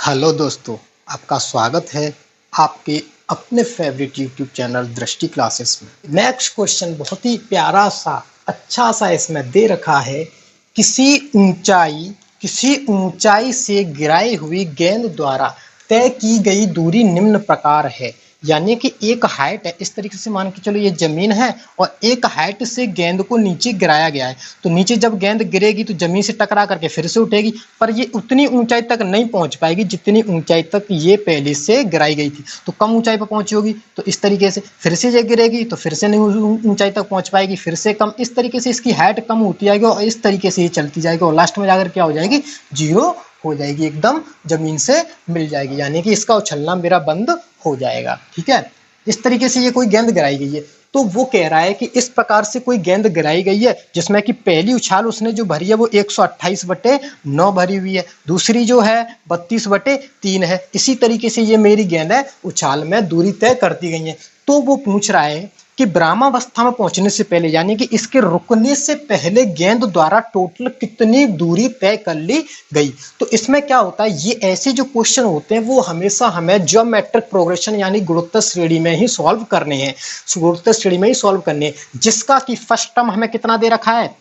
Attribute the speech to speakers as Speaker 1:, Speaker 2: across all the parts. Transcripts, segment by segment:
Speaker 1: Hello दोस्तों, आपका स्वागत है आपके अपने फेवरेट यूट्यूब चैनल दृष्टि क्लासेस में। नेक्स्ट क्वेश्चन बहुत ही प्यारा सा अच्छा सा इसमें दे रखा है। किसी ऊंचाई से गिराई हुई गेंद द्वारा तय की गई दूरी निम्न प्रकार है। यानी कि एक हाइट है, इस तरीके से मान के चलो ये जमीन है और एक हाइट से गेंद को नीचे गिराया गया है। तो नीचे जब गेंद गिरेगी तो जमीन से टकरा करके फिर से उठेगी, पर ये उतनी ऊंचाई तक नहीं पहुंच पाएगी जितनी ऊंचाई तक ये पहले से गिराई गई थी। तो कम ऊंचाई पर पहुंची होगी, तो इस तरीके से फिर से ये गिरेगी तो फिर से नहीं ऊंचाई तक पहुंच पाएगी, फिर से कम। इस तरीके से इसकी हाइट कम होती जाएगी और इस तरीके से ये चलती जाएगी और लास्ट में जाकर क्या हो जाएगी, जीरो हो जाएगी, एकदम जमीन से मिल जाएगी। यानी कि इसका उछलना मेरा बंद हो जाएगा। ठीक है, इस तरीके से ये कोई गेंद गिराई गई है। तो वो कह रहा है कि इस प्रकार से कोई गेंद गिराई गई है जिसमें कि पहली उछाल उसने जो भरी है वो 128/9 भरी हुई है, दूसरी जो है 32/3 है। इसी तरीके से ये मेरी गेंद है उछाल में दूरी तय कर दी गई है। तो वो पूछ रहा है कि ब्रह्मावस्था में पहुंचने से पहले यानी कि इसके रुकने से पहले गेंद द्वारा टोटल कितनी दूरी तय कर ली गई। तो इसमें क्या होता है, ये ऐसे जो क्वेश्चन होते हैं वो हमेशा हमें ज्योमेट्रिक प्रोग्रेशन यानी गुणोत्तर श्रेणी में ही सॉल्व करने हैं, गुणोत्तर श्रेणी में ही सॉल्व करने हैं। जिसका कि फर्स्ट टर्म हमें कितना दे रखा है,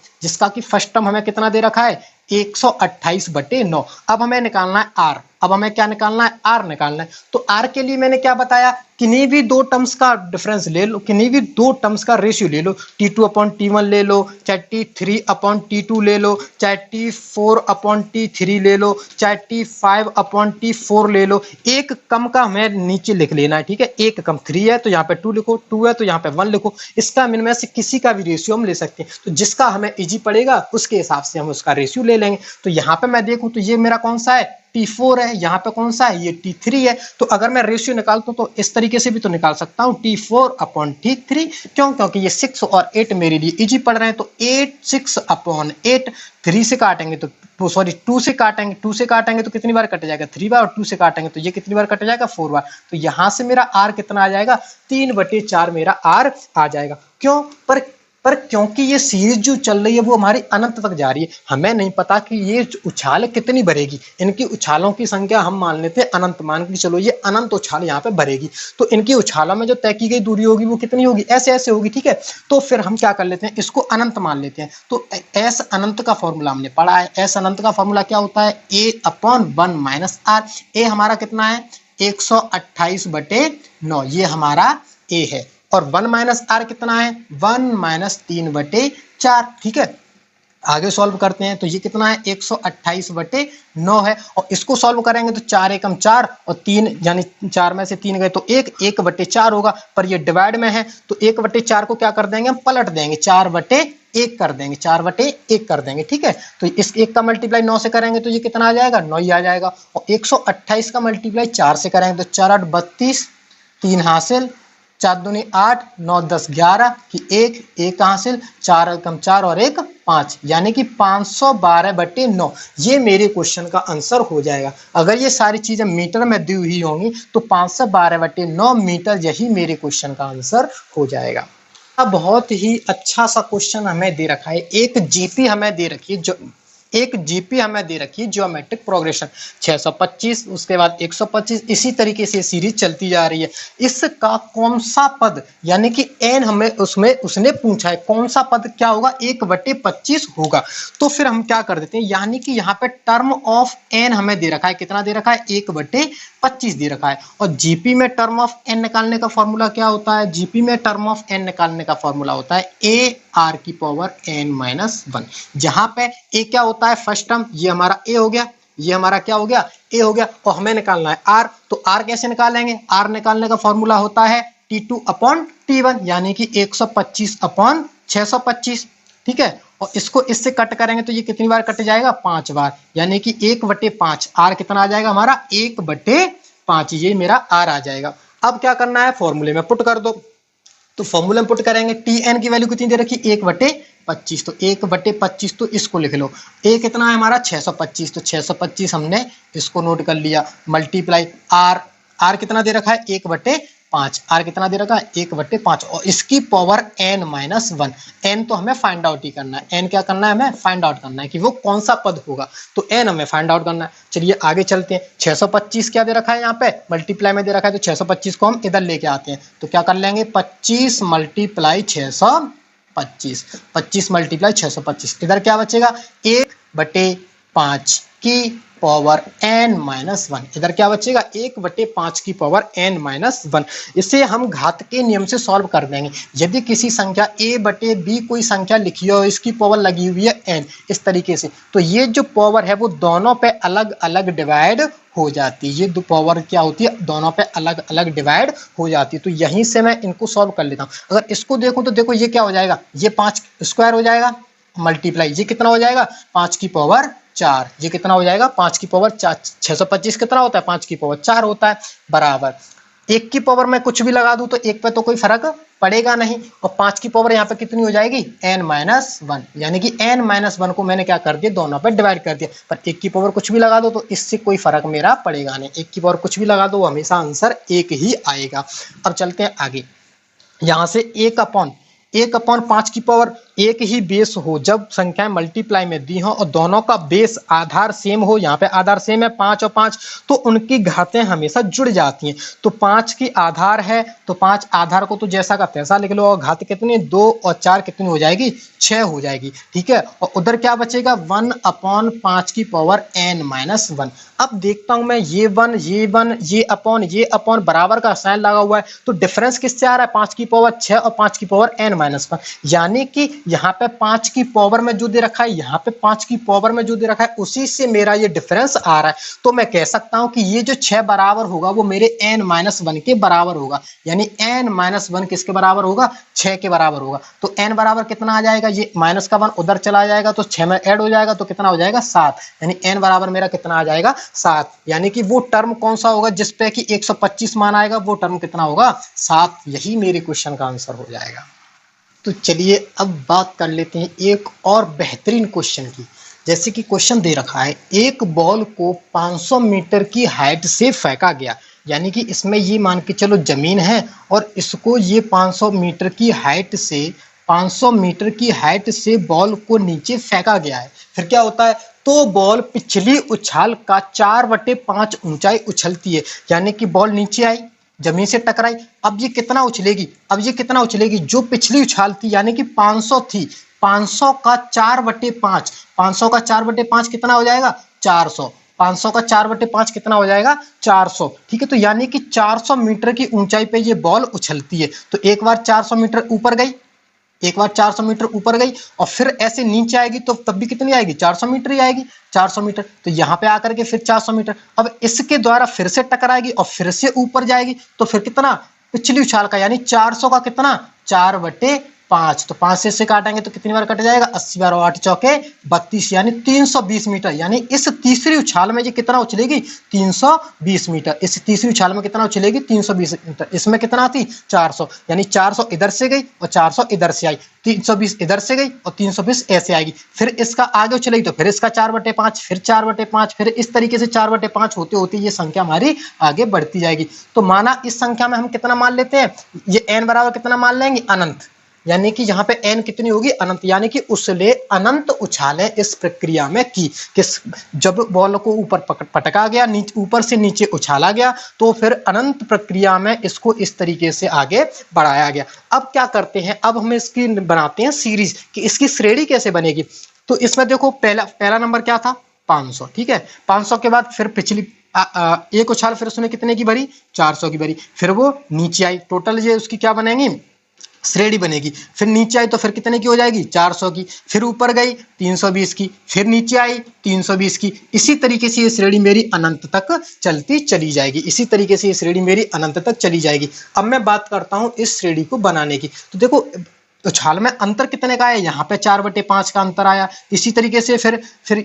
Speaker 1: 128/9। अब हमें निकालना है आर। अब हमें क्या निकालना है, आर निकालना है। तो आर के लिए मैंने क्या बताया, किन्हीं भी दो टर्म्स का डिफरेंस ले लो, किन्हीं भी दो टर्म्स का रेशियो ले लो। T2/T1 ले लो, चाहे T3/T2 ले लो, चाहे T4/T3 ले लो, चाहे T5/T4 ले लो। एक कम का हमें नीचे लिख लेना है। ठीक है, एक कम 3 है तो यहाँ पे 2 लिखो, 2 है तो यहाँ पे 1 लिखो। इसका इनमें से किसी का भी रेशियो हम ले सकते हैं। तो जिसका हमें इजी पड़ेगा उसके हिसाब से हम उसका रेशियो ले लेंगे। तो यहाँ पे मैं देखूं तो ये मेरा कौन सा है, T4 है, यहाँ पे कौन सा है, ये T3 है। तो अगर मैं रेशियो निकालता हूँ तो इस तरीके से भी तो निकाल सकता हूँ, T4/T3। क्यों, क्योंकि ये 6 और 8 मेरे लिए इजी पड़ रहे हैं। तो 6/8, 3 से काटेंगे तो सॉरी 2 से काटेंगे, 2 से काटेंगे तो कितनी बार कट जाएगा, 3 बार, और 2 से काटेंगे तो ये कितनी बार कट जाएगा, 4 बार। तो यहाँ से मेरा आर कितना आ जाएगा, 3/4 मेरा आर आ जाएगा। क्यों, पर क्योंकि ये सीरीज जो चल रही है वो हमारी अनंत तक जा रही है, हमें नहीं पता कि ये उछाल कितनी भरेगी। इनकी उछालों की संख्या हम मान लेते हैं अनंत, मान के चलो ये अनंत उछाल यहाँ पे भरेगी। तो इनकी उछालों में जो तय की गई दूरी होगी वो कितनी होगी, ऐसे ऐसे होगी। ठीक है, तो फिर हम क्या कर लेते हैं, इसको अनंत मान लेते हैं। तो एस अनंत का फॉर्मूला हमने पढ़ा है। एस अनंत का फॉर्मूला क्या होता है, A/1 - R। ए हमारा कितना है, 128/9, ये हमारा ए है। और 1 - R कितना है, 1 - 3/4। ठीक है, आगे सॉल्व करते हैं तो ये कितना है, 128/9 है। और इसको सॉल्व करेंगे तो 4 एकम 4 और 3 यानी 4 में से 3 गए तो 1/4 होगा। पर ये डिवाइड में है तो 1/4 को क्या कर देंगे, हम पलट देंगे, 4/1 कर देंगे, 4/1 कर देंगे। ठीक है, तो इस 1 का मल्टीप्लाई 9 से करेंगे तो ये कितना आ जाएगा, 9 ही आ जाएगा। और 128 का मल्टीप्लाई 4 से करेंगे तो 4×8 = 32, 3 हासिल, 4 दूनी 8, 9 10 11 की 1 हासिल, 4 एकम 4 और 1 5, यानी कि 512/9। ये मेरे क्वेश्चन का आंसर हो जाएगा। अगर ये सारी चीजें मीटर में दी हुई होंगी तो 512/9 मीटर यही मेरे क्वेश्चन का आंसर हो जाएगा। अब बहुत ही अच्छा सा क्वेश्चन हमें दे रखा है। एक जीपी हमें दे रखी है, ज्योमेट्रिक प्रोग्रेशन 625, उसके बाद 125, इसी तरीके से सीरीज चलती जा रही है। इसका कौन सा पद यानी कि n हमें उसमें उसने पूछा है कौन सा पद क्या होगा, 1/25 होगा। तो फिर हम क्या कर देते हैं, यानी कि यहाँ पे टर्म ऑफ n हमें दे रखा है, कितना दे रखा है, 1/25 दे रखा है। और जीपी में टर्म ऑफ n निकालने का फॉर्मूला क्या होता है, जीपी में टर्म ऑफ n निकालने का फॉर्मूला होता है AR⁻n-1। जहां पे a क्या होता है, फर्स्ट टर्म, ये हमारा a हो गया, ये हमारा क्या हो गया, a हो गया। और हमें निकालना है r। तो r कैसे निकालेंगे, r निकालने का फॉर्मूला होता है T2/T1 यानी कि 125/625। ठीक है, और इसको इससे कट करेंगे तो ये कितनी बार कट जाएगा, 5 बार, यानी कि 1/5। r कितना आ जाएगा हमारा, 1/5, ये मेरा r आ जाएगा। अब क्या करना है, फॉर्मूले में पुट कर दो। तो फॉर्मूले में पुट करेंगे, Tn की वैल्यू कितनी दे रखी, 1/25। तो 1/25 तो इसको लिख लो, a कितना है हमारा 625, तो 625 हमने इसको नोट कर लिया, मल्टीप्लाई r कितना दे रखा है, 1/5। 5, आर कितना दे रखा है 1/5 और इसकी पावर n-1। n तो हमें फाइंड आउट ही करना है, n क्या करना है हमें फाइंड आउट करना है कि वो कौन सा पद होगा, तो n हमें फाइंड आउट करना है। चलिए आगे चलते हैं। 625 क्या दे रखा है यहाँ पे मल्टीप्लाई में दे रखा है, तो 625 को हम इधर लेके आते हैं, तो क्या कर लेंगे 25 × 625, 25 × 625, इधर क्या बचेगा 1/5 की पावर n-1, इधर क्या बचेगा 1/5 की पावर n-1। इसे हम घात के नियम से सॉल्व कर देंगे। यदि किसी संख्या a/b कोई संख्या लिखी हो, इसकी पावर लगी हुई है n इस तरीके से, तो ये जो पावर है वो दोनों पे अलग अलग डिवाइड हो जाती है। ये दो पावर क्या होती है दोनों पे अलग अलग डिवाइड हो जाती है। तो यहीं से मैं इनको सॉल्व कर लेता हूँ। अगर इसको देखो तो देखो ये क्या हो जाएगा, ये 5 स्क्वायर हो जाएगा मल्टीप्लाई, ये कितना हो जाएगा 5 की पावर 4, ये कितना हो जाएगा 5 की पावर 4। 625 कितना होता है 5 की पावर 4 होता है, बराबर 1 की पावर में कुछ भी लगा दूं तो 1 पे तो कोई फर्क पड़ेगा नहीं, और 5 की पावर यहाँ पे कितनी हो जाएगी n-1, यानी कि n-1 को मैंने क्या कर दिया दोनों पे डिवाइड कर दिया। पर 1 की पावर कुछ भी लगा दो तो इससे कोई फर्क मेरा पड़ेगा नहीं, 1 की पावर कुछ भी लगा दो हमेशा आंसर 1 ही आएगा। अब चलते हैं आगे, यहाँ से 1/5 की पावर 1 ही बेस हो जब संख्याएं मल्टीप्लाई में दी हो और दोनों का बेस आधार सेम हो, यहाँ पे आधार सेम है 5 और 5, तो उनकी घातें हमेशा जुड़ जाती हैं। तो 5 की आधार है तो 5 आधार को तो जैसा का तैसा लिख लो, और घात कितनी 2 और 4 कितनी हो जाएगी 6 हो जाएगी, ठीक है। और उधर क्या बचेगा 1/5 की पावर n-1। अब देखता हूं मैं ये 1 ये अपॉन बराबर का साइन लगा हुआ है, तो डिफरेंस किससे आ रहा है 5 की पावर 6 और 5 की पावर n-1, यानी कि यहाँ पे 5 की पावर में जो दे रखा है, यहाँ पे 5 की पावर में जो दे रखा है उसी से मेरा ये डिफरेंस आ रहा है। तो मैं कह सकता हूं कि ये जो 6 बराबर होगा वो मेरे n-1 के बराबर होगा, यानी n-1 किसके बराबर होगा 6 के बराबर होगा। तो n बराबर कितना आ जाएगा, ये माइनस का 1 उधर चला जाएगा तो 6 में ऐड हो जाएगा तो कितना हो जाएगा 7, यानी n बराबर मेरा कितना आ जाएगा 7, यानी कि वो टर्म कौन सा होगा जिसपे कि 125 मान आएगा, वो टर्म कितना होगा 7, यही मेरे क्वेश्चन का आंसर हो जाएगा। तो चलिए अब बात कर लेते हैं एक और बेहतरीन क्वेश्चन की। जैसे कि क्वेश्चन दे रखा है एक बॉल को 500 मीटर की हाइट से फेंका गया, यानी कि इसमें ये मान के चलो जमीन है और इसको ये 500 मीटर की हाइट से बॉल को नीचे फेंका गया है। फिर क्या होता है, तो बॉल पिछली उछाल का 4/5 ऊंचाई उछलती है, यानी कि बॉल नीचे आई जमीन से टकराई, अब ये कितना उछलेगी, जो पिछली उछाल थी यानी कि 500 थी, 500 का 4/5 कितना हो जाएगा 400, 500 का 4/5 कितना हो जाएगा 400, ठीक है। तो यानी कि 400 मीटर की ऊंचाई पे ये बॉल उछलती है। तो एक बार 400 मीटर ऊपर गई और फिर ऐसे नीचे आएगी तो तब भी कितनी आएगी 400 मीटर ही आएगी, 400 मीटर। तो यहाँ पे आकर के फिर 400 मीटर, अब इसके द्वारा फिर से टकराएगी और फिर से ऊपर जाएगी, तो फिर कितना पिछली उछाल का यानी 400 का कितना 4/5, तो 5 से काटेंगे तो कितनी बार कट जाएगा 80 बार, 8 चौके 32, यानी 320 मीटर। यानी इस तीसरी उछाल में ये कितना उछलेगी 320 मीटर, इस तीसरी उछाल में कितना उछलेगी 320 मीटर। इसमें कितना थी 400, यानी 400 इधर से गई और 400 इधर से आई, 320 इधर से गई और 320 ऐसे आएगी। फिर इसका आगे उछलेगी तो फिर इसका 4/5, फिर 4/5, फिर इस तरीके से 4/5 होते होते ये संख्या हमारी आगे बढ़ती जाएगी। तो माना इस संख्या में हम कितना मान लेते हैं, ये n बराबर कितना मान लेंगे अनंत, यानी कि यहाँ पे n कितनी होगी अनंत, यानी कि उसने अनंत उछालें इस प्रक्रिया में की। किस जब बॉल को ऊपर पटका गया, ऊपर से नीचे उछाला गया, तो फिर अनंत प्रक्रिया में इसको इस तरीके से आगे बढ़ाया गया। अब क्या करते हैं, अब हम इसकी बनाते हैं सीरीज कि इसकी श्रेणी कैसे बनेगी। तो इसमें देखो पहला नंबर क्या था 500, ठीक है। 500 के बाद फिर पिछली एक उछाल फिर उसने कितने की भरी 400 की भरी, फिर वो नीचे आई, टोटल ये उसकी क्या बनेगी श्रेणी बनेगी। फिर नीचे आई तो फिर कितने की हो जाएगी 400 की, फिर ऊपर गई 320 की, फिर नीचे आई 320 की। इसी तरीके से ये श्रेणी मेरी अनंत तक चलती चली जाएगी। अब मैं बात करता हूं इस श्रेणी को बनाने की। तो देखो उछाल में अंतर कितने का है, यहाँ पे 4/5 का अंतर आया। इसी तरीके से फिर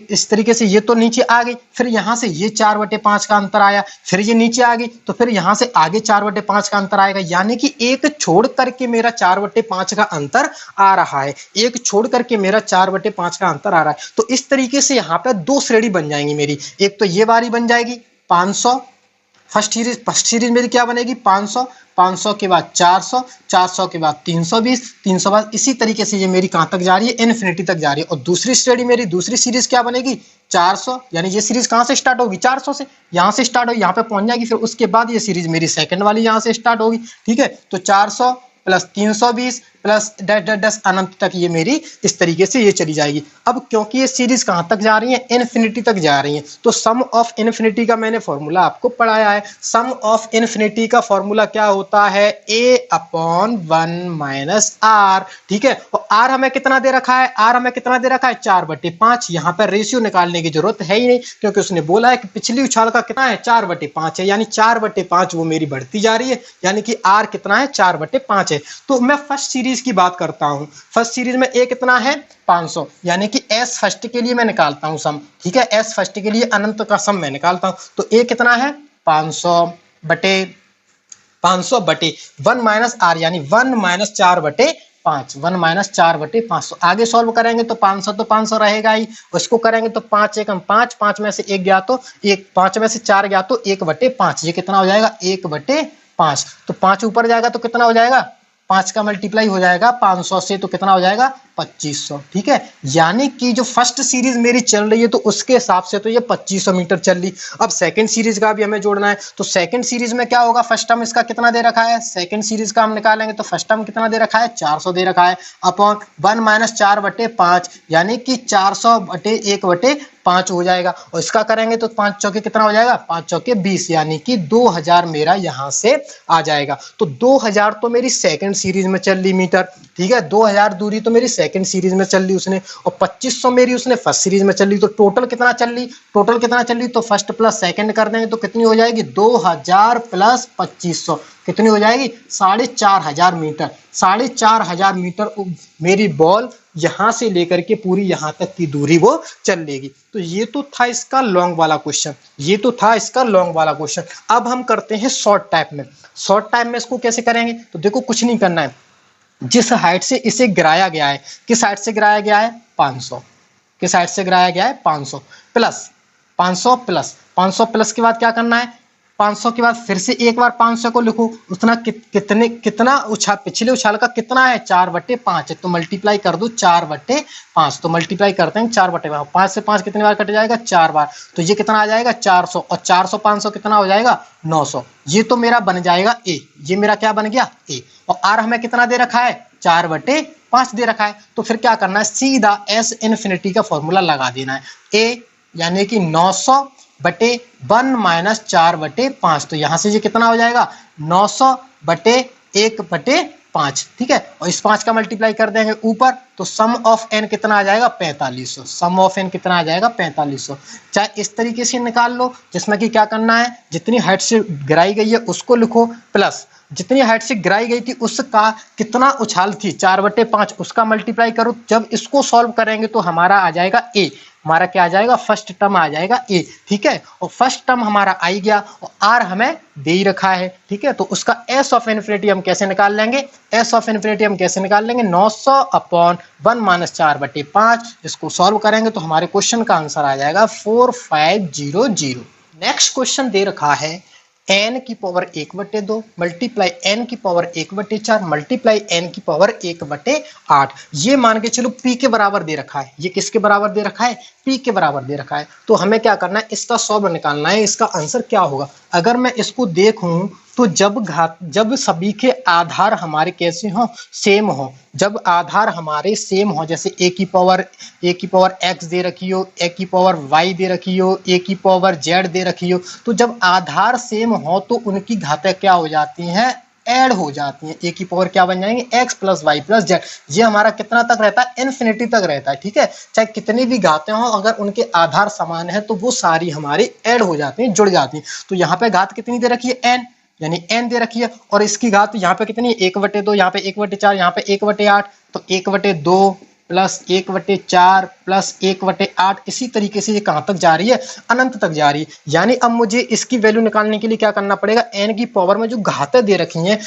Speaker 1: इस तरीके से ये तो नीचे आ गई, फिर यहाँ से ये 4/5 का अंतर आया, फिर ये नीचे आ गई तो फिर यहाँ से आगे 4/5 का अंतर आएगा, यानी कि एक छोड़ करके मेरा 4/5 का अंतर आ रहा है, तो इस तरीके से यहाँ पे दो श्रेणी बन जाएंगी मेरी। एक तो ये वाली बन जाएगी 500 फर्स्ट सीरीज मेरी क्या बनेगी 500, 500 के बाद 400, 400 के बाद 320, 300 बाद इसी तरीके से ये मेरी कहाँ तक जा रही है, इन्फिनिटी तक जा रही है। और दूसरी सीरीज क्या बनेगी 400, यानी ये सीरीज कहाँ से स्टार्ट होगी 400 से, यहाँ से स्टार्ट होगी, यहाँ पे पहुंच जाएगी, फिर उसके बाद ये सीरीज मेरी सेकंड वाली यहाँ से स्टार्ट होगी। ठीक है, तो 400 plus 320 plus dash dash dash अनंत तक ये मेरी इस तरीके से ये चली जाएगी। अब क्योंकि ये सीरीज कहां तक जा रही है, इन्फिनिटी तक जा रही है, तो सम ऑफ इन्फिनिटी का मैंने फॉर्मूला आपको पढ़ाया है। सम ऑफ इन्फिनिटी का फॉर्मूला क्या होता है, a अपॉन 1 माइनस आर। ठीक है, और आर हमें कितना दे रखा है, आर हमें कितना दे रखा है 4/5। यहाँ पर रेशियो निकालने की जरूरत है ही नहीं, क्योंकि उसने बोला है कि पिछली उछाल का कितना है 4/5 है, यानी 4/5 वो मेरी बढ़ती जा रही है, यानी कि आर कितना है 4/5 है। तो मैं फर्स्ट सीरीज की बात करता हूं। फर्स्ट सीरीज में ए कितना है 500, यानी कि एस फर्स्ट के लिए मैं निकालता हूं सम। ठीक है, एस फर्स्ट के लिए अनंत का सम मैं निकालता हूं, तो ए कितना है 500 बटे 1 माइनस आर, यानी 1 माइनस 4/5, 1 माइनस 4/5। आगे सॉल्व करेंगे तो 500 तो 500 रहेगा ही, उसको करेंगे तो 5 एकम 5, 5 में से 1 गया तो 1, 5 में से 4 गया तो 1/5, ये कितना हो जाएगा 1/5। तो 5 ऊपर जाएगा तो कितना हो जाएगा, 5 का मल्टीप्लाई हो जाएगा 500 से, तो कितना हो जाएगा 2500। ठीक है, यानी कि जो फर्स्ट सीरीज मेरी चल रही है तो उसके हिसाब से तो ये 2500 मीटर चल रही। अब सेकंड सीरीज का भी हमें जोड़ना है, तो सेकंड सीरीज में क्या होगा, फर्स्ट टर्म इसका कितना दे रखा है, सेकंड सीरीज का हम निकालेंगे तो फर्स्ट टर्म कितना दे रखा है 400 दे रखा है, अपॉन 1 माइनस 4/5, यानी कि 400/1/5 हो जाएगा। और इसका करेंगे तो 5 चौके कितना हो जाएगा, 5 चौके 20, यानी कि 2000 मेरा यहाँ से आ जाएगा। तो 2000 तो मेरी सेकंड सीरीज में चल रही मीटर। ठीक है, 2000 दूरी तो मेरी सेकंड सीरीज में चल रही उसने, और 2500 मेरी उसने फर्स्ट सीरीज में चल रही। तो टोटल कितना चल रही, तो फर्स्ट प्लस सेकंड कर देंगे तो कितनी हो जाएगी 2000 प्लस 2500, कितनी हो जाएगी 4500 मीटर। 4500 मीटर मेरी बॉल यहां से लेकर के पूरी यहां तक की दूरी वो चल लेगी। तो ये तो था इसका लॉन्ग वाला क्वेश्चन, अब हम करते हैं शॉर्ट टाइप में। इसको कैसे करेंगे, तो देखो कुछ नहीं करना है, जिस हाइट से इसे गिराया गया है, किस हाइट से गिराया गया है 500, किस हाइट से गिराया गया है 500 प्लस 500 प्लस के बाद क्या करना है, 500 के बाद फिर से एक बार 500 को लिखो, उतना कितना उछाल, पिछले उछाल का कितना है 4/5 है, तो मल्टीप्लाई कर दो 4/5, तो मल्टीप्लाई करते हैं 4/5, 5 से 5 कितनी बार कट जाएगा 4 बार, तो ये कितना आ जाएगा 400, और 400 500 कितना हो जाएगा 900। ये तो मेरा बन जाएगा ए, ये मेरा क्या बन गया ए। और आर हमें कितना दे रखा है 4/5 दे रखा है, तो फिर क्या करना है, सीधा एस इन्फिनिटी का फॉर्मूला लगा देना है, ए यानी कि 900/1 माइनस 4/5, तो यहां से ये कितना हो जाएगा 900/1/5। ठीक है, और इस 5 का मल्टीप्लाई कर देंगे ऊपर, तो सम ऑफ एन कितना आ जाएगा 4500, सम ऑफ एन कितना आ जाएगा 4500। चाहे इस तरीके से निकाल लो, जिसमें कि क्या करना है, जितनी हाइट से गिराई गई है उसको लिखो, प्लस जितनी हाइट से गिराई गई थी उसका कितना उछाल थी 4/5, उसका मल्टीप्लाई करो। जब इसको सॉल्व करेंगे तो हमारा आ जाएगा ए, हमारा क्या आ जाएगा फर्स्ट टर्म आ जाएगा ए। ठीक है, और फर्स्ट टर्म हमारा आई गया, और आर हमें दे ही रखा है। ठीक है, तो उसका एस ऑफ इन्फिनिटी हम कैसे निकाल लेंगे, 900/1 माइनस 4/5, इसको सॉल्व करेंगे तो हमारे क्वेश्चन का आंसर आ जाएगा 4500। नेक्स्ट क्वेश्चन दे रखा है n की पावर 1/2 मल्टीप्लाई n की पावर 1/4 मल्टीप्लाई n की पावर 1/8। ये मान के चलो p के बराबर दे रखा है, ये किसके बराबर दे रखा है, p के बराबर दे रखा है। तो हमें क्या करना है, इसका सॉल्व निकालना है, इसका आंसर क्या होगा। अगर मैं इसको देखूं तो जब सभी के आधार हमारे कैसे हो, सेम हो, जब आधार हमारे सेम हो, जैसे a की पावर x दे रखी हो, a की पावर y दे रखी हो, a की पावर z दे रखी हो, तो जब आधार सेम हो तो उनकी घातें क्या हो जाती हैं, ऐड हो जाती हैं। a की पावर क्या बन जाएंगे x plus y plus z. ये हमारा कितना तक रहता है, इन्फिनिटी तक रहता है। ठीक है, चाहे कितनी भी घातें हों, अगर उनके आधार समान है तो वो सारी हमारी ऐड हो जाती हैं, जुड़ जाती हैं। तो यहाँ पे घात कितनी दे रखी है n, यानी n दे रखी है, और इसकी घात यहाँ पे कितनी है 1/2, यहाँ पे 1/4, यहाँ पे 1/8, तो 1/2 प्लस 1/4 प्लस 1/8, इसी तरीके से ये कहां तक जा रही है, अनंत तक जा रही है। यानी अब मुझे इसकी वैल्यू निकालने के लिए क्या करना पड़ेगा, n की पावर में जो घातें दे रखी हैं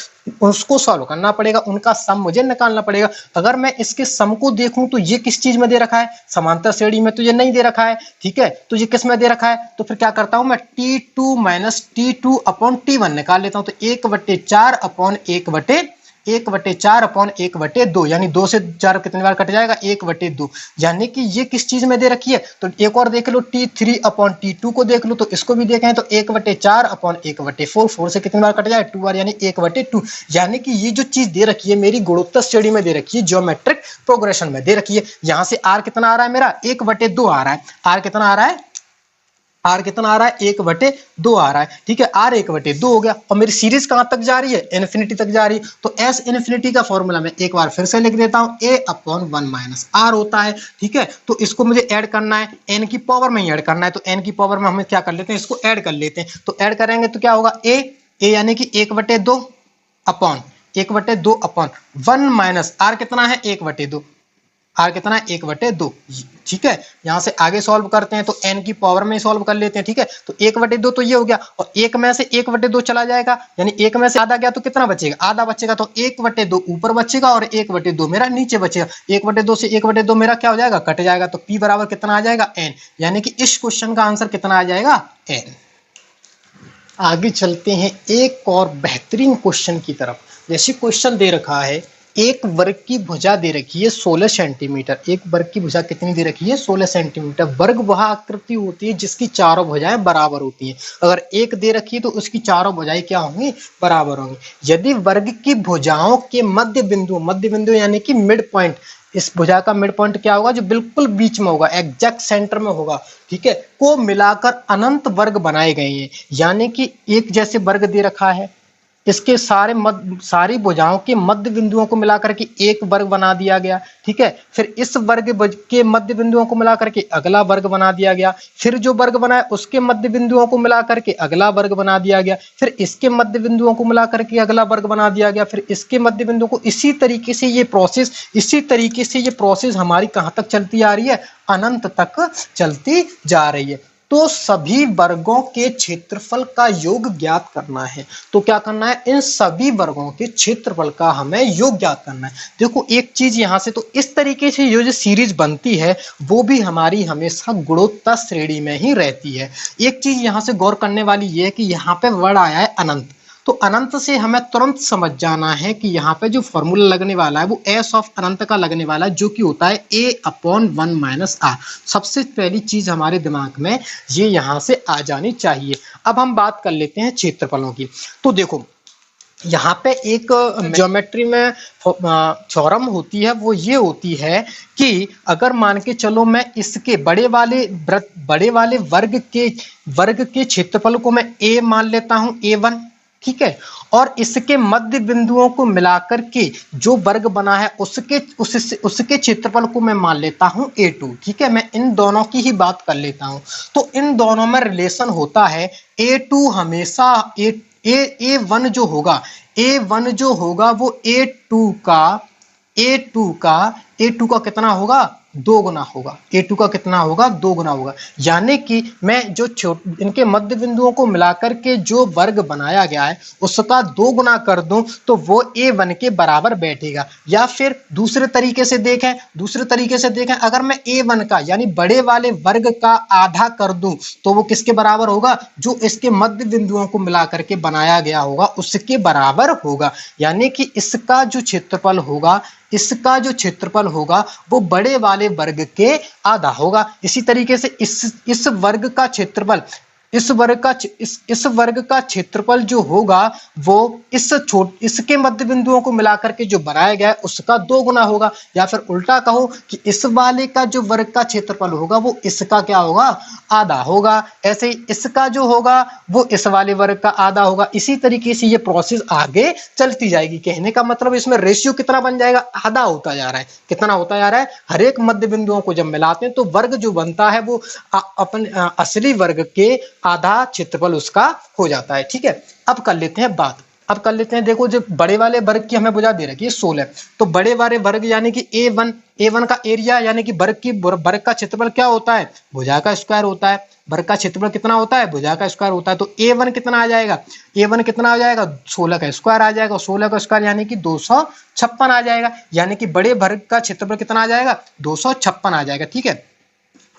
Speaker 1: उसको सॉल्व करना पड़ेगा, उनका सम मुझे निकालना पड़ेगा। अगर मैं इसके सम को देखूं तो ये किस चीज में दे रखा है, समांतर श्रेणी में तो ये नहीं दे रखा है, ठीक है, तो ये किस में दे रखा है, तो फिर क्या करता हूं मैं T2 minus T2 upon T1 निकाल लेता हूं, तो 1/4 अपॉन 1/4 अपॉन 1/2, यानी 2 से 4 कितनी बार कट जाएगा, 1/2, यानी कि ये किस चीज में दे रखी है। तो एक और देख लो, T3 अपॉन T2 को देख लो, तो इसको भी देखें तो 1/4 अपॉन 1/4, 4 से कितनी बार कट जाए, 2 बार, यानी 1/2, यानी कि ये जो चीज दे रखी है मेरी गुणोत्तर श्रेणी में दे रखी है, ज्योमेट्रिक प्रोग्रेशन में दे रखी है। यहां से R कितना आ रहा है मेरा, 1/2 आ रहा है, R कितना आ रहा है, R कितना आ रहा है, 1/2 आ रहा है, ठीक है, R 1/2 हो गया। और मेरी सीरीज कहां तक जा रही है, इन्फिनिटी तक जा रही है। तो S इन्फिनिटी का फॉर्मूला मैं एक बार फिर से लिख देता हूं, A/1 माइनस R होता है, ठीक है। तो इसको मुझे ऐड करना है, n की पावर में ही ऐड करना है, तो n की पावर में हम क्या कर लेते हैं, इसको ऐड कर लेते हैं। तो ऐड करेंगे तो क्या होगा, A यानी कि 1/2 अपॉन 1 माइनस R कितना है, 1/2, R कितना है, 1/2, ठीक है। यहां से आगे सॉल्व करते हैं तो n की पावर में सॉल्व कर लेते हैं, ठीक है। तो 1/2 तो ये हो गया, और एक में से 1/2 चला जाएगा, यानी एक में से आधा गया तो कितना बचेगा, आधा बचेगा, तो 1/2 ऊपर बचेगा और 1/2 मेरा नीचे बचेगा। 1/2 से 1/2 मेरा क्या हो जाएगा, कट जाएगा, तो p बराबर कितना आ जाएगा, n, यानी कि इस क्वेश्चन का आंसर कितना आ जाएगा, n। आगे चलते हैं एक और बेहतरीन क्वेश्चन की तरफ। जैसे क्वेश्चन दे रखा है, एक वर्ग की भुजा दे रखी है 16 सेंटीमीटर, एक वर्ग की भुजा कितनी दे रखी है, 16 सेंटीमीटर। वर्ग वह आकृति होती है जिसकी चारों भुजाएं बराबर होती हैं। अगर एक दे रखी है तो उसकी चारों भुजाएं क्या होंगी, बराबर होंगी। यदि वर्ग की भुजाओं के मध्य बिंदु यानी कि मिड पॉइंट, इस भुजा का मिड पॉइंट क्या होगा, जो बिल्कुल बीच में होगा, एग्जैक्ट सेंटर में होगा, ठीक है, को मिलाकर अनंत वर्ग बनाए गए हैं। यानी कि एक जैसे वर्ग दे रखा है, इसके सारी भुजाओं के मध्य बिंदुओं को मिलाकर के एक वर्ग बना दिया गया, ठीक है। फिर इस वर्ग के मध्य बिंदुओं को मिलाकर के अगला वर्ग बना दिया गया, फिर जो वर्ग बनाए उसके मध्य बिंदुओं को मिलाकर के अगला वर्ग बना दिया गया, फिर इसके मध्य बिंदुओं को मिलाकर के अगला वर्ग बना दिया गया, फिर इसके मध्य बिंदुओं को, इसी तरीके से ये प्रोसेस हमारी कहां तक चलती आ रही है, अनंत तक चलती जा रही है। तो सभी वर्गों के क्षेत्रफल का योग ज्ञात करना है। तो क्या करना है, इन सभी वर्गों के क्षेत्रफल का हमें योग ज्ञात करना है। देखो एक चीज यहां से, तो इस तरीके से जो सीरीज बनती है वो भी हमारी हमेशा गुणोत्तर श्रेणी में ही रहती है। एक चीज यहां से गौर करने वाली ये है कि यहाँ पे वर्ड आया है अनंत, तो अनंत से हमें तुरंत समझ जाना है कि यहाँ पे जो फॉर्मूला लगने वाला है वो एस ऑफ अनंत का लगने वाला है, जो कि होता है A/1 माइनस R। सबसे पहली चीज हमारे दिमाग में ये यहाँ से आ जानी चाहिए। अब हम बात कर लेते हैं क्षेत्रफलों की। तो देखो यहाँ पे एक ज्योमेट्री में थ्योरम होती है, वो ये होती है कि अगर मान के चलो मैं इसके बड़े वाले वर्ग के क्षेत्रफल को मैं A मान लेता हूँ, A1, ठीक है, और इसके मध्य बिंदुओं को मिलाकर के जो वर्ग बना है उसके क्षेत्रफल को मैं मान लेता हूं A2, ठीक है। मैं इन दोनों की ही बात कर लेता हूं, तो इन दोनों में रिलेशन होता है A2 हमेशा A1 जो होगा, A1 जो होगा वो A2 का कितना होगा, 2 गुना होगा। A2 का कितना होगा, 2 गुना होगा। यानी कि मैं जो इनके मध्य बिंदुओं को मिलाकर के जो वर्ग बनाया गया है उसका 2 गुना कर दूं तो वो A1 के बराबर बैठेगा। या फिर दूसरे तरीके से देखें, अगर मैं A1 का यानी बड़े वाले वर्ग का आधा कर दूं तो वो किसके बराबर होगा, जो इसके मध्य बिंदुओं को मिलाकर के बनाया गया होगा उसके बराबर होगा। यानी कि इसका जो क्षेत्रफल होगा वो बड़े वाले वर्ग के आधा होगा। इसी तरीके से इस वर्ग का क्षेत्रफल जो होगा वो इसके मध्य बिंदुओं को मिलाकर के जो बनाया गया है उसका 2 गुना होगा। या फिर उल्टा कहो कि इस वाले का जो वर्ग का क्षेत्रफल होगा वो इसका क्या होगा, आधा होगा। ऐसे ही इसका जो होगा वो इस वाले वर्ग का आधा होगा। इसी तरीके से ये प्रोसेस आगे चलती जाएगी। कहने का मतलब इसमें रेशियो कितना बन जाएगा, आधा होता जा रहा है। कितना होता जा रहा है, हर एक मध्य बिंदुओं को जब मिलाते हैं तो वर्ग जो बनता है वो अपने असली वर्ग के आधा क्षेत्रफल उसका हो जाता है, ठीक है। अब कर लेते हैं बात, अब कर लेते हैं, देखो जो बड़े वाले वर्ग की हमें भुजा दे रखी है 16, तो बड़े वाले वर्ग यानी कि A1 का एरिया यानी कि वर्ग का क्षेत्रफल क्या होता है, भुजा का स्क्वायर होता है। वर्ग का क्षेत्रफल कितना होता है, भुजा का स्क्वायर होता है। तो A1 कितना आ जाएगा, A1 कितना आ जाएगा, 16 का स्क्वायर आ जाएगा, 16 का स्क्वायर यानी कि 256 आ जाएगा, यानी कि बड़े वर्ग का क्षेत्रफल कितना आ जाएगा, 256 आ जाएगा। ठीक है,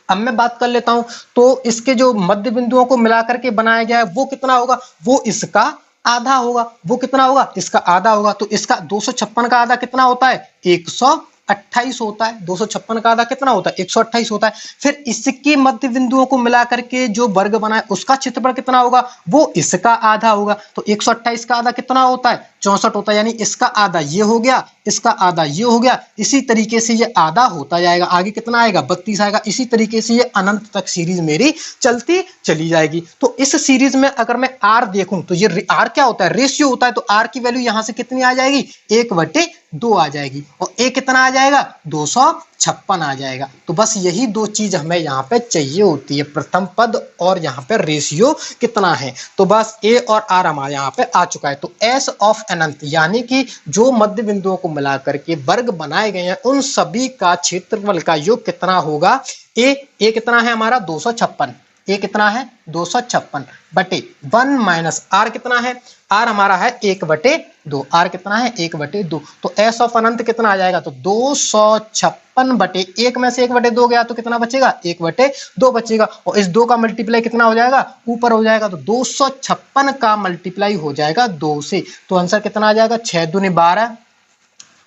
Speaker 1: अब मैं बात कर लेता हूं, तो इसके जो मध्य बिंदुओं को मिलाकर के बनाया गया है वो कितना होगा, वो इसका आधा होगा। वो कितना होगा, इसका आधा होगा। तो इसका 256 का आधा कितना होता है, 128 होता है। 256 का आधा कितना होता है, 128 होता है। फिर इसके मध्य बिंदुओं को मिलाकर के जो वर्ग बना है उसका क्षेत्रफल कितना होगा, वो इसका आधा होगा। तो 128 का आधा कितना होता है, 64 होता है, यानी इसका आधा ये हो गया, इसका आधा ये हो गया। इसी तरीके से ये आधा होता जाएगा, आगे कितना आएगा, 32 आएगा। इसी तरीके से ये अनंत तक सीरीज मेरी चलती चली जाएगी। तो इस सीरीज में अगर मैं आर देखूं तो ये आर क्या होता है, रेशियो होता है। तो आर की वैल्यू यहां से कितनी आ जाएगी, 1/2 आ जाएगी, और ए कितना आ जाएगा, 256 आ जाएगा। तो बस यही दो चीज हमें यहाँ पे चाहिए होती है, प्रथम पद और यहाँ पे रेशियो कितना है। तो बस ए और आर हमारे यहाँ पे आ चुका है। तो एस ऑफ अनंत यानी कि जो मध्य बिंदुओं को मिलाकर के वर्ग बनाए गए हैं उन सभी का क्षेत्रफल का योग कितना होगा, ए कितना है हमारा 256, ए कितना है 256 बटे 1 माइनस आर कितना है, आर हमारा है 1/2, आर कितना है 1/2। तो एस ऑफ अनंत कितना आ जाएगा, तो 256 बटे 1 में से 1/2 गया तो कितना बचेगा, 1/2 बचेगा। और इस 2 का मल्टीप्लाई कितना हो जाएगा, ऊपर हो जाएगा। तो 256 का मल्टीप्लाई हो जाएगा 2 से। तो आंसर कितना आ जाएगा, 6 दूनी 12,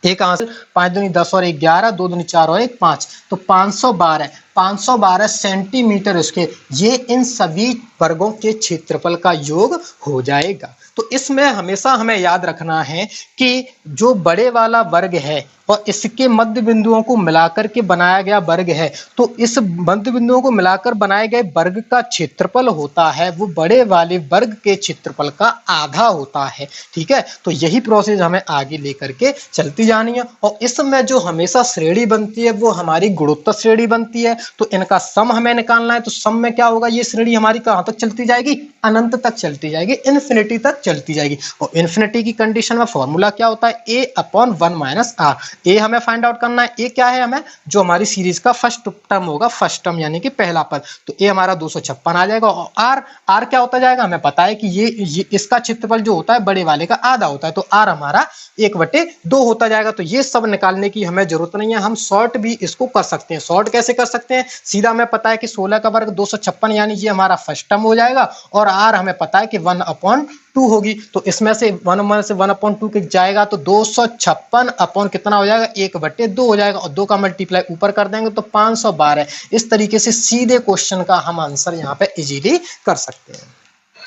Speaker 1: एक आंसर 5 दूनी 10 और 1 11, 2 दूनी 4 और 1 5, तो 512 सेंटीमीटर स्क्वायर ये इन सभी वर्गों के क्षेत्रफल का योग हो जाएगा। तो इसमें हमेशा हमें याद रखना है कि जो बड़े वाला वर्ग है और इसके मध्य बिंदुओं को मिलाकर के बनाया गया वर्ग है, तो इस मध्य बिंदुओं को मिलाकर बनाए गए वर्ग का क्षेत्रफल होता है वो बड़े वाले वर्ग के क्षेत्रफल का आधा होता है। ठीक है, तो यही प्रोसेस हमें आगे लेकर के चलती जानी है। और इसमें जो हमेशा श्रेणी बनती है वो हमारी गुणोत्तर श्रेणी बनती है। तो इनका सम हमें निकालना है। तो सम में क्या होगा, ये श्रेणी हमारी कहां तक चलती जाएगी, अनंत तक चलती जाएगी, इन्फिनिटी तक चलती जाएगी। और इन्फिनिटी की कंडीशन में फॉर्मूला क्या होता है, a/1 - r। ए हमें फाइंड आउट करना है, ए क्या है, हमें जो हमारी सीरीज का फर्स्ट टर्म होगा, फर्स्ट टर्म यानी कि पहला पद। तो ए हमारा 256 आ जाएगा। और आर क्या होता जाएगा, हमें पता है कि ये इसका क्षेत्रफल जो होता है बड़े वाले का आधा होता है। तो आर हमारा 1/2 होता जाएगा। तो ये सब निकालने की हमें जरूरत नहीं है, हम शॉर्ट भी इसको कर सकते हैं। शॉर्ट कैसे कर सकते हैं, सीधा हमें पता है कि 16 का वर्ग 256 यानी ये हमारा फर्स्ट टर्म हो जाएगा। और आर हमें पता है कि 1/2 होगी। तो इसमें से 1/2 जाएगा तो 256 अपॉन कितना हो जाएगा, 1/2 हो जाएगा। और 2 का मल्टीप्लाई ऊपर कर देंगे तो 512। इस तरीके से सीधे क्वेश्चन का हम आंसर यहाँ पे इजीली कर सकते हैं।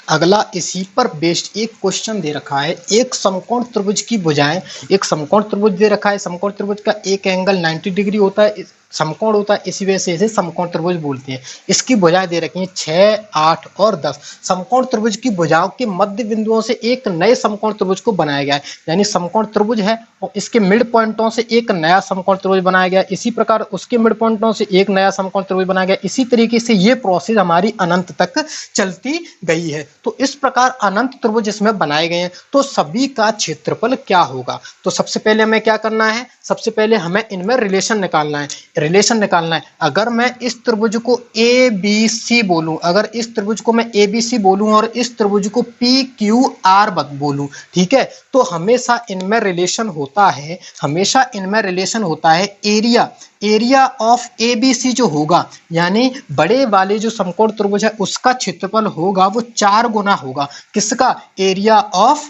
Speaker 1: अगला इसी पर बेस्ड एक क्वेश्चन दे रखा है, एक समकोण त्रिभुज की भुजाएं, एक समकोण त्रिभुज दे रखा है। समकोण त्रिभुज का एक एंगल 90 डिग्री होता है, समकोण होता है, इसी वजह से इसे समकोण त्रिभुज बोलते हैं। इसकी भुजाएं दे रखी हैं 6, 8 और 10। समकोण त्रिभुज की भुजाओं के मध्य बिंदुओं से एक नए समकोण त्रिभुज को बनाया गया है। यानी समकोण त्रिभुज है और इसके मिड पॉइंटों से एक नया समकोण त्रिभुज बनाया गया है। इसी प्रकार उसके मिड पॉइंटों से एक नया समकोण त्रिभुज बनाया गया। इसी तरीके से ये प्रोसेस हमारी अनंत तक चलती गई है। तो इस प्रकार अनंत त्रिभुज इसमें बनाए गए हैं। तो सभी का क्षेत्रफल क्या होगा, तो सबसे पहले हमें क्या करना है, सबसे पहले हमें इनमें रिलेशन निकालना है। रिलेशन निकालना है, अगर मैं इस त्रिभुज को ए बी सी बोलूं, अगर इस त्रिभुज को मैं ए बी सी बोलूं और इस त्रिभुज को पी क्यू आर बोलूं, ठीक है, तो हमेशा इनमें रिलेशन होता है, हमेशा इनमें रिलेशन होता है area of A B C जो होगा, यानी बड़े वाले जो समकोण त्रिभुज है उसका क्षेत्रफल होगा वो 4 गुना होगा किसका, area of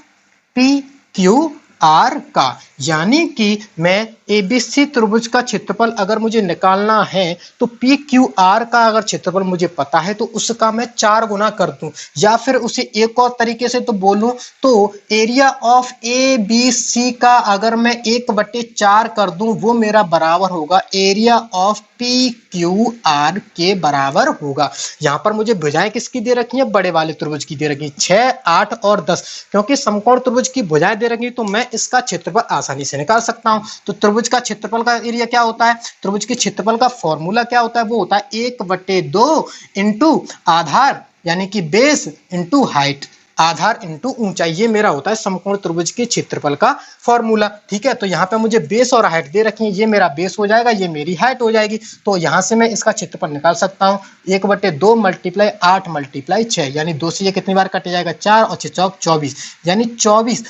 Speaker 1: P Q R का। यानी कि मैं एबीसी त्रिभुज का क्षेत्रफल अगर मुझे निकालना है तो पी क्यू आर का अगर क्षेत्रफल मुझे पता है तो उसका मैं 4 गुना कर दूं, या फिर उसे एक और तरीके से तो बोलूं तो area of A B C का अगर मैं 1/4 कर दूं वो मेरा बराबर होगा area of P Q R के बराबर होगा। यहाँ पर मुझे भुजाएं किसकी दे रखी है, बड़े वाले त्रिभुज की दे रखी है 6, 8 और 10। क्योंकि समकोण त्रिभुज की भुजाएं दे रखी तो मैं इसका क्षेत्रफल आसानी से निकाल सकता हूं। तो त्रिभुज का क्षेत्रफल का एरिया क्या होता है, त्रिभुज के क्षेत्रफल का फॉर्मूला क्या होता है, वो होता है 1/2 इंटू आधार यानी कि बेस इंटू हाइट। आधार इंटू ऊंचाई, ये मेरा होता है समकोण त्रिभुज के क्षेत्रफल का फॉर्मूला। ठीक है, तो यहाँ पे मुझे बेस और हाइट दे रखी है, ये मेरा बेस हो जाएगा, ये मेरी हाइट हो जाएगी। तो यहाँ से मैं इसका क्षेत्रफल निकाल सकता हूँ 1/2 मल्टीप्लाई 8 मल्टीप्लाई 6, यानी 2 से ये कितनी बार कट जाएगा 4 और 6 चौक 24, यानी 24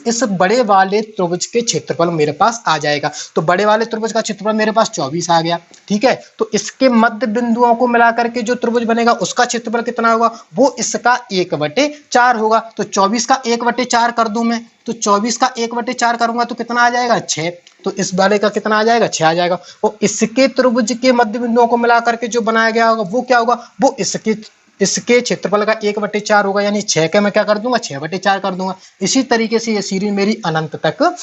Speaker 1: इस बड़े वाले त्रिभुज के क्षेत्रफल मेरे पास आ जाएगा। तो बड़े वाले त्रिभुज का क्षेत्रफल मेरे पास 24 आ गया। ठीक है, तो इसके मध्य बिंदुओं को मिलाकर के जो त्रिभुज बनेगा उसका क्षेत्रफल कितना होगा, वो इसका 1/4 होगा। तो 24 का 1/4 कर दूं मैं, तो 24 का 1/4 करूंगा तो कितना आ जाएगा 6। तो इस वाले का कितना आ जाएगा 6 आ जाएगा। और इसके त्रिभुज के मध्य बिंदुओं को मिलाकर के जो बनाया गया होगा वो क्या होगा, वो इसके क्षेत्रफल का 1/4 होगा, यानी 6 का मैं क्या कर दूंगा 6/4 कर दूंगा। इसी तरीके से ये सीरीज मेरी अनंत तक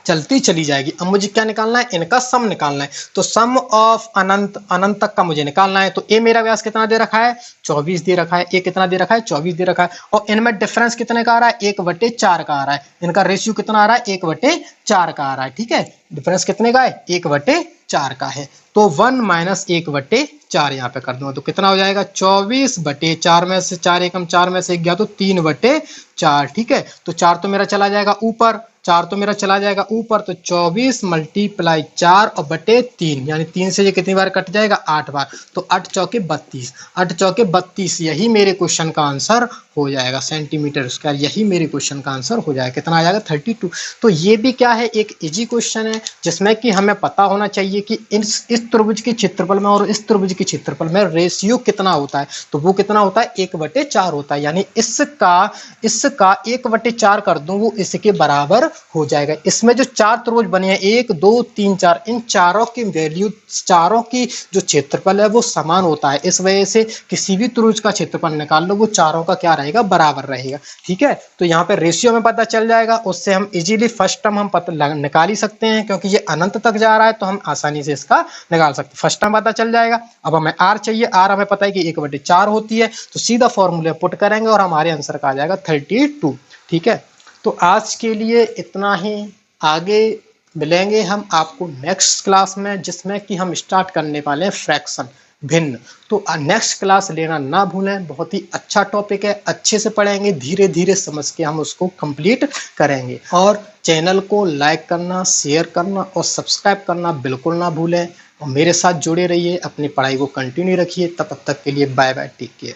Speaker 1: चलती चली जाएगी। अब मुझे क्या निकालना है, इनका सम निकालना है। तो सम ऑफ अनंत तक का मुझे निकालना है। तो ए मेरा व्यास कितना दे रखा है 24 दे रखा है, ए कितना दे रखा है 24 दे रखा है, और इनमें डिफरेंस कितने का आ रहा है 1/4 का आ रहा है। इनका रेशियो कितना आ रहा है 1/4 का आ रहा है। ठीक है, डिफरेंस कितने का है 1/4 का है। तो 1 - 1/4 यहाँ पे कर दूंगा तो कितना हो जाएगा 24/4 में से 4 एकम 4 में से 1 गया तो 3/4। ठीक है, तो 4 तो मेरा चला जाएगा ऊपर, 4 तो मेरा चला जाएगा ऊपर, तो 24 × 4 और बटे 3, यानी 3 से ये कितनी बार कट जाएगा 8 बार। तो 8 चौके 32, 8 चौके 32, यही मेरे क्वेश्चन का आंसर हो जाएगा सेंटीमीटर स्क्वायर, यही मेरे क्वेश्चन का आंसर हो जाएगा। कितना आ जाएगा 32। तो ये भी क्या है, एक इजी क्वेश्चन है जिसमें कि हमें पता होना चाहिए कि इस त्रिभुज के क्षेत्रफल में और इस त्रिभुज के क्षेत्रफल में रेशियो कितना होता है। तो वो कितना होता है 1/4 होता है, यानी इसका 1/4 कर दूं वो इसके बराबर हो जाएगा। इसमें जो 4 त्रिभुज बने हैं 1 2 3 4, इन चारों की वैल्यू, चारों की जो क्षेत्रफल है वो समान होता है। इस वजह से किसी भी त्रिभुज का क्षेत्रफल निकाल लो वो चारों का क्या रहेगा बराबर रहेगा। ठीक है, तो यहाँ पे रेशियो में पता चल जाएगा, उससे हम इजीली फर्स्ट टर्म हम पता निकाल ही सकते हैं, क्योंकि ये अनंत तक जा रहा है तो हम आसानी से इसका निकाल सकते हैं। फर्स्ट टर्म पता चल जाएगा। अब हमें आर चाहिए, आर हमें पता है कि 1/4 होती है, तो सीधा फॉर्मूले पुट करेंगे और हमारे आंसर का आ जाएगा 32। ठीक है, तो आज के लिए इतना ही। आगे मिलेंगे हम आपको नेक्स्ट क्लास में, जिसमें कि हम स्टार्ट करने वाले हैं फ्रैक्शन, भिन्न। तो नेक्स्ट क्लास लेना ना भूलें, बहुत ही अच्छा टॉपिक है, अच्छे से पढ़ेंगे, धीरे धीरे समझ के हम उसको कंप्लीट करेंगे। और चैनल को लाइक करना, शेयर करना और सब्सक्राइब करना बिल्कुल ना भूलें, और मेरे साथ जुड़े रहिए, अपनी पढ़ाई को कंटिन्यू रखिए। तब तक के लिए बाय बाय, टेक केयर।